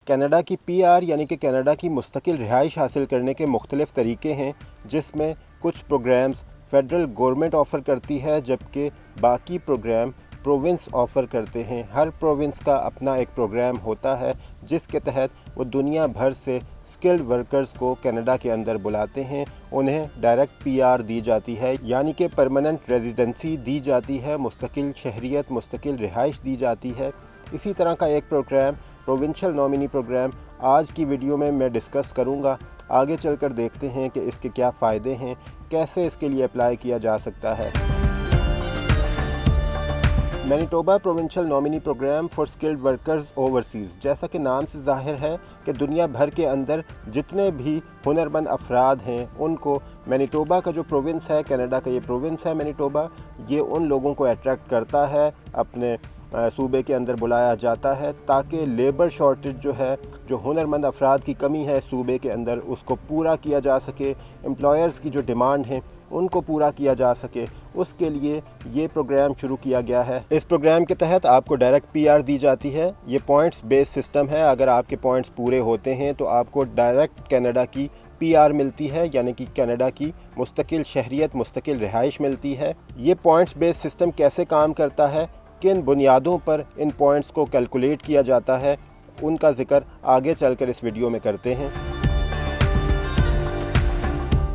Canada की PR यानी कि कनाडा की मुस्तकिल रिहाइश हासिल करने के मुख्तलिफ़ तरीक़े हैं, जिसमें कुछ प्रोग्राम्स फ़ेडरल गवर्नमेंट ऑफ़र करती है, जबकि बाकी प्रोग्राम प्रोविंस ऑफ़र करते हैं। हर प्रोविंस का अपना एक प्रोग्राम होता है जिसके तहत वो दुनिया भर से स्किल्ड वर्कर्स को कनाडा के अंदर बुलाते हैं। उन्हें डायरेक्ट पीआर दी जाती है, यानी कि परमानेंट रेजिडेंसी दी जाती है, मुस्तकिल शहरियत, मुस्तकिल रिहाइश दी जाती है। इसी तरह का एक प्रोग्राम प्रोविंशियल नॉमिनी प्रोग्राम आज की वीडियो में मैं डिस्कस करूंगा। आगे चलकर देखते हैं कि इसके क्या फ़ायदे हैं, कैसे इसके लिए अप्लाई किया जा सकता है। Manitoba provincial nominee program for skilled workers overseas, जैसा कि नाम से ज़ाहिर है कि दुनिया भर के अंदर जितने भी हुनरमंद अफराद हैं उनको मैनिटोबा का जो प्रोविंस है, कनाडा का ये प्रोविंस है मैनिटोबा, ये उन लोगों को अट्रैक्ट करता है, अपने सूबे के अंदर बुलाया जाता है ताकि लेबर शॉर्टेज जो है, जो हुनरमंद अफराद की कमी है सूबे के अंदर, उसको पूरा किया जा सके, एम्प्लॉयर्स की जो डिमांड है उनको पूरा किया जा सके। उसके लिए ये प्रोग्राम शुरू किया गया है। इस प्रोग्राम के तहत आपको डायरेक्ट पीआर दी जाती है। ये पॉइंट्स बेस्ड सिस्टम है। अगर आपके पॉइंट्स पूरे होते हैं तो आपको डायरेक्ट कनाडा की पीआर मिलती है, यानी कि कनाडा की मुस्तकिल शहरियत, मुस्तकिल रिहाइश मिलती है। ये पॉइंट्स बेस्ड सिस्टम कैसे काम करता है, किन बुनियादों पर इन पॉइंट्स को कैलकुलेट किया जाता है, उनका ज़िक्र आगे चलकर इस वीडियो में करते हैं।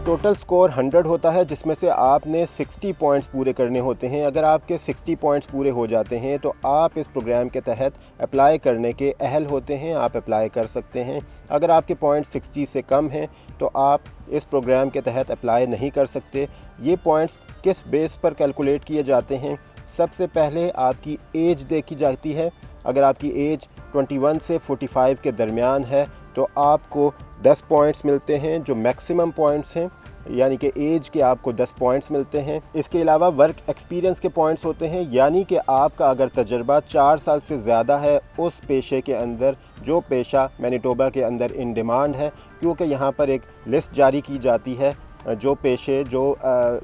टोटल स्कोर 100 होता है, जिसमें से आपने 60 पॉइंट्स पूरे करने होते हैं। अगर आपके 60 पॉइंट्स पूरे हो जाते हैं तो आप इस प्रोग्राम के तहत अप्लाई करने के अहल होते हैं, आप अप्लाई कर सकते हैं। अगर आपके पॉइंट्स 60 से कम हैं तो आप इस प्रोग्राम के तहत अप्लाई नहीं कर सकते। ये पॉइंट्स किस बेस पर कैलकुलेट किए जाते हैं? सबसे पहले आपकी एज देखी जाती है। अगर आपकी एज 21 से 45 के दरमियान है तो आपको 10 पॉइंट्स मिलते हैं, जो मैक्सिमम पॉइंट्स हैं, यानी कि एज के आपको 10 पॉइंट्स मिलते हैं। इसके अलावा वर्क एक्सपीरियंस के पॉइंट्स होते हैं, यानी कि आपका अगर तजर्बा 4 साल से ज़्यादा है उस पेशे के अंदर, जो पेशा मैनिटोबा के अंदर इन डिमांड है, क्योंकि यहाँ पर एक लिस्ट जारी की जाती है, जो पेशे, जो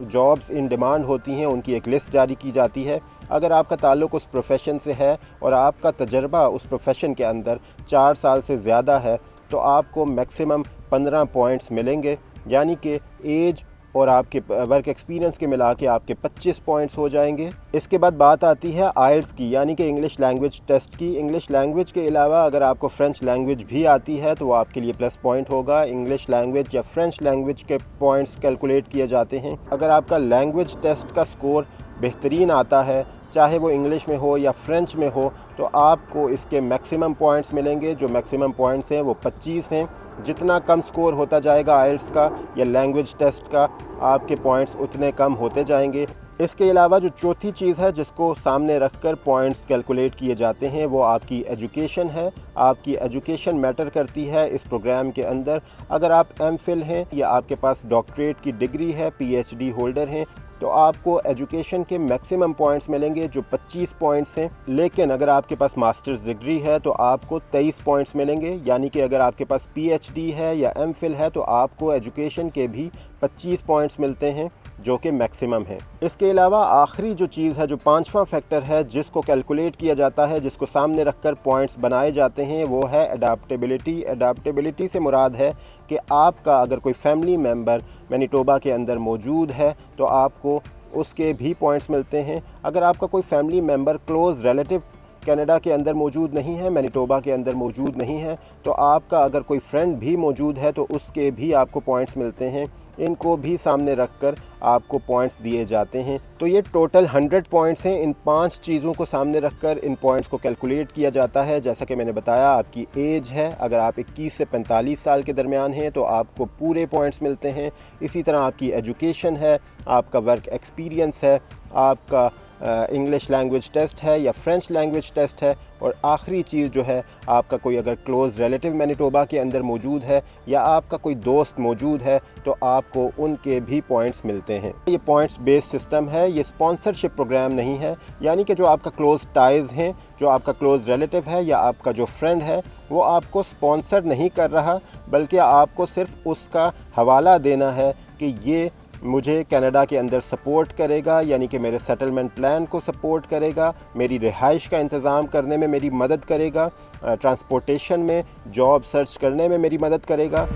जॉब्स इन डिमांड होती हैं उनकी एक लिस्ट जारी की जाती है। अगर आपका ताल्लुक़ उस प्रोफेशन से है और आपका तजर्बा उस प्रोफेशन के अंदर 4 साल से ज़्यादा है तो आपको मैक्सिमम 15 पॉइंट्स मिलेंगे, यानी कि एज और आपके वर्क एक्सपीरियंस के मिला के आपके 25 पॉइंट्स हो जाएंगे। इसके बाद बात आती है आइल्स की, यानी कि इंग्लिश लैंग्वेज टेस्ट की। इंग्लिश लैंग्वेज के अलावा अगर आपको फ्रेंच लैंग्वेज भी आती है तो वो आपके लिए प्लस पॉइंट होगा। इंग्लिश लैंग्वेज या फ्रेंच लैंग्वेज के पॉइंट्स कैलकुलेट किए जाते हैं। अगर आपका लैंग्वेज टेस्ट का स्कोर बेहतरीन आता है, चाहे वो इंग्लिश में हो या फ्रेंच में हो, तो आपको इसके मैक्सिमम पॉइंट्स मिलेंगे। जो मैक्सिमम पॉइंट्स हैं वो 25 हैं। जितना कम स्कोर होता जाएगा आइल्स का या लैंग्वेज टेस्ट का, आपके पॉइंट्स उतने कम होते जाएंगे। इसके अलावा जो चौथी चीज़ है जिसको सामने रखकर पॉइंट्स कैलकुलेट किए जाते हैं वो आपकी एजुकेशन है। आपकी एजुकेशन मैटर करती है इस प्रोग्राम के अंदर। अगर आप एमफिल हैं या आपके पास डॉक्टरेट की डिग्री है, पीएचडी होल्डर हैं, तो आपको एजुकेशन के मैक्सिमम पॉइंट्स मिलेंगे जो 25 पॉइंट्स हैं। लेकिन अगर आपके पास मास्टर्स डिग्री है तो आपको 23 पॉइंट्स मिलेंगे, यानी कि अगर आपके पास पीएचडी है या एमफिल है तो आपको एजुकेशन के भी 25 पॉइंट्स मिलते हैं, जो कि मैक्सिमम है। इसके अलावा आखिरी जो चीज़ है, जो 5वां फैक्टर है जिसको कैलकुलेट किया जाता है, जिसको सामने रखकर पॉइंट्स बनाए जाते हैं, वो है अडाप्टेबिलिटी। अडाप्टेबिलिटी से मुराद है कि आपका अगर कोई फैमिली मेम्बर मैनिटोबा के अंदर मौजूद है तो आपको उसके भी पॉइंट्स मिलते हैं। अगर आपका कोई family member close relative Canada के अंदर मौजूद नहीं है, मैनिटोबा के अंदर मौजूद नहीं है, तो आपका अगर कोई फ्रेंड भी मौजूद है तो उसके भी आपको पॉइंट्स मिलते हैं। इनको भी सामने रखकर आपको पॉइंट्स दिए जाते हैं। तो ये टोटल 100 पॉइंट्स हैं। इन 5 चीज़ों को सामने रखकर इन पॉइंट्स को कैलकुलेट किया जाता है। जैसा कि मैंने बताया, आपकी एज है, अगर आप 21 से 45 साल के दरमियान हैं तो आपको पूरे पॉइंट्स मिलते हैं। इसी तरह आपकी एजुकेशन है, आपका वर्क एक्सपीरियंस है, आपका इंग्लिश लैंग्वेज टेस्ट है या फ्रेंच लैंग्वेज टेस्ट है, और आखिरी चीज़ जो है, आपका कोई अगर क्लोज़ रिलेटिव मैनिटोबा के अंदर मौजूद है या आपका कोई दोस्त मौजूद है तो आपको उनके भी पॉइंट्स मिलते हैं। ये पॉइंट्स बेस्ड सिस्टम है, ये स्पॉन्सरशिप प्रोग्राम नहीं है, यानी कि जो आपका क्लोज़ टाइज़ हैं, जो आपका क्लोज़ रिलेटिव है या आपका जो फ्रेंड है, वो आपको स्पॉन्सर नहीं कर रहा, बल्कि आपको सिर्फ उसका हवाला देना है कि ये मुझे कनाडा के अंदर सपोर्ट करेगा, यानी कि मेरे सेटलमेंट प्लान को सपोर्ट करेगा, मेरी रिहाइश का इंतज़ाम करने में मेरी मदद करेगा, ट्रांसपोर्टेशन में, जॉब सर्च करने में मेरी मदद करेगा।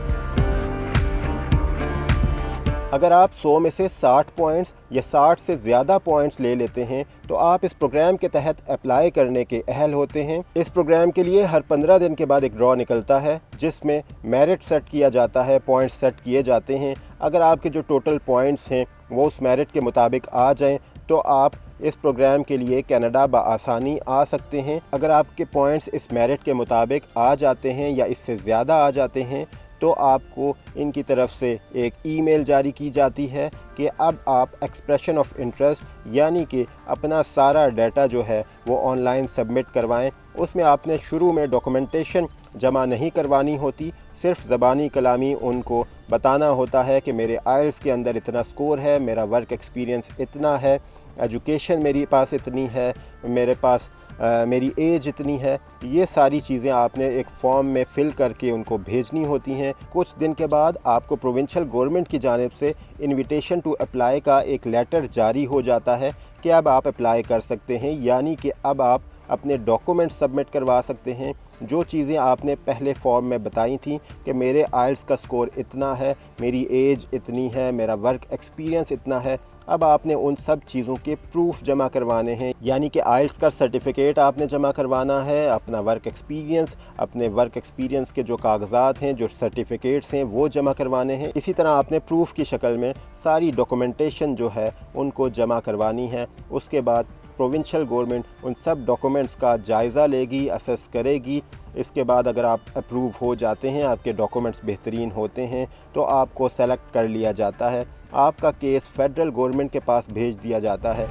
अगर आप 100 में से 60 पॉइंट्स या 60 से ज़्यादा पॉइंट्स ले लेते हैं तो आप इस प्रोग्राम के तहत अप्लाई करने के अहल होते हैं। इस प्रोग्राम के लिए हर 15 दिन के बाद एक ड्रॉ निकलता है जिसमें मेरिट सेट किया जाता है, पॉइंट्स सेट किए जाते हैं। अगर आपके जो टोटल पॉइंट्स हैं वो उस मेरिट के मुताबिक आ जाएं तो आप इस प्रोग्राम के लिए कनाडा बआसानी आ सकते हैं। अगर आपके पॉइंट्स इस मेरिट के मुताबिक आ जाते हैं या इससे ज़्यादा आ जाते हैं तो आपको इनकी तरफ से एक ईमेल जारी की जाती है कि अब आप एक्सप्रेशन ऑफ इंटरेस्ट यानी कि अपना सारा डाटा जो है वो ऑनलाइन सबमिट करवाएं। उसमें आपने शुरू में डॉक्यूमेंटेशन जमा नहीं करवानी होती, सिर्फ ज़बानी कलामी उनको बताना होता है कि मेरे आइल्स के अंदर इतना स्कोर है, मेरा वर्क एक्सपीरियंस इतना है, एजुकेशन मेरे पास इतनी है, मेरे पास मेरी एज इतनी है। ये सारी चीज़ें आपने एक फॉर्म में फ़िल करके उनको भेजनी होती हैं। कुछ दिन के बाद आपको प्रोविंशियल गवर्नमेंट की जानिब से इनविटेशन टू अप्लाई का एक लेटर जारी हो जाता है कि अब आप अप्लाई कर सकते हैं, यानी कि अब आप अपने डॉक्यूमेंट सबमिट करवा सकते हैं। जो चीज़ें आपने पहले फॉर्म में बताई थी कि मेरे आइल्स का स्कोर इतना है, मेरी एज इतनी है, मेरा वर्क एक्सपीरियंस इतना है, अब आपने उन सब चीज़ों के प्रूफ जमा करवाने हैं, यानी कि आइल्स का सर्टिफिकेट आपने जमा करवाना है, अपना वर्क एक्सपीरियंस, अपने वर्क एक्सपीरियंस के जो कागजात हैं, जो सर्टिफिकेट्स हैं वो जमा करवाने हैं। इसी तरह आपने प्रूफ की शक्ल में सारी डॉक्यूमेंटेशन जो है उनको जमा करवानी है। उसके बाद प्रोविंशियल गवर्नमेंट उन सब डॉक्यूमेंट्स का जायज़ा लेगी, असेस करेगी। इसके बाद अगर आप अप्रूव हो जाते हैं, आपके डॉक्यूमेंट्स बेहतरीन होते हैं तो आपको सेलेक्ट कर लिया जाता है, आपका केस फेडरल गवर्नमेंट के पास भेज दिया जाता है।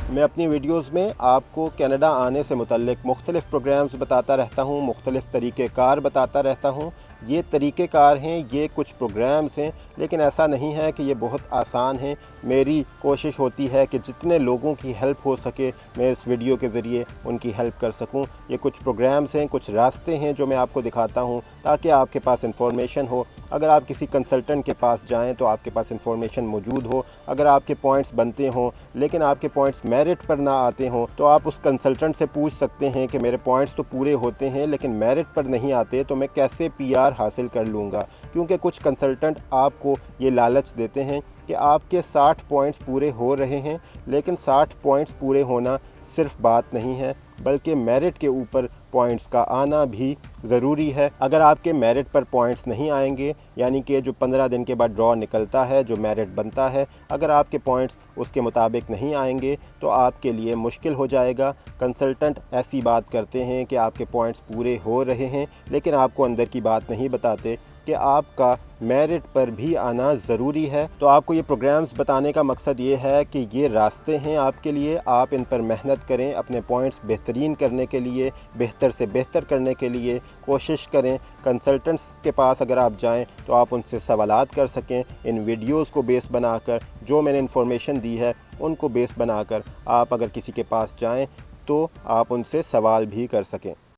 मैं अपनी वीडियोस में आपको कनाडा आने से मुतल्लिक मुख्तलिफ़ प्रोग्राम्स बताता रहता हूँ, मुख्तलिफ़ तरीक़ेकार बताता रहता हूँ। ये तरीक़ेकार हैं, ये कुछ प्रोग्राम्स हैं, लेकिन ऐसा नहीं है कि ये बहुत आसान हैं। मेरी कोशिश होती है कि जितने लोगों की हेल्प हो सके मैं इस वीडियो के ज़रिए उनकी हेल्प कर सकूं। ये कुछ प्रोग्राम्स हैं, कुछ रास्ते हैं जो मैं आपको दिखाता हूं ताकि आपके पास इंफॉर्मेशन हो। अगर आप किसी कंसल्टेंट के पास जाएं तो आपके पास इंफॉर्मेशन मौजूद हो। अगर आपके पॉइंट्स बनते हों लेकिन आपके पॉइंट्स मेरिट पर ना आते हों तो आप उस कंसल्टेंट से पूछ सकते हैं कि मेरे पॉइंट्स तो पूरे होते हैं लेकिन मेरिट पर नहीं आते, तो मैं कैसे PR हासिल कर लूँगा। क्योंकि कुछ कंसल्टेंट आपको ये लालच देते हैं कि आपके 60 पॉइंट्स पूरे हो रहे हैं, लेकिन 60 पॉइंट्स पूरे होना सिर्फ बात नहीं है बल्कि मेरिट के ऊपर पॉइंट्स का आना भी ज़रूरी है। अगर आपके मेरिट पर पॉइंट्स नहीं आएंगे, यानी कि जो 15 दिन के बाद ड्रॉ निकलता है, जो मेरिट बनता है, अगर आपके पॉइंट्स उसके मुताबिक नहीं आएंगे तो आपके लिए मुश्किल हो जाएगा। कंसल्टेंट ऐसी बात करते हैं कि आपके पॉइंट्स पूरे हो रहे हैं लेकिन आपको अंदर की बात नहीं बताते कि आपका मेरिट पर भी आना ज़रूरी है। तो आपको ये प्रोग्राम्स बताने का मकसद ये है कि ये रास्ते हैं आपके लिए, आप इन पर मेहनत करें, अपने पॉइंट्स बेहतरीन करने के लिए, बेहतर से बेहतर करने के लिए कोशिश करें। कंसल्टेंट्स के पास अगर आप जाएं तो आप उनसे सवालात कर सकें। इन वीडियोस को बेस बनाकर जो मैंने इन्फॉर्मेशन दी है उनको बेस बनाकर आप अगर किसी के पास जाएं तो आप उनसे सवाल भी कर सकें।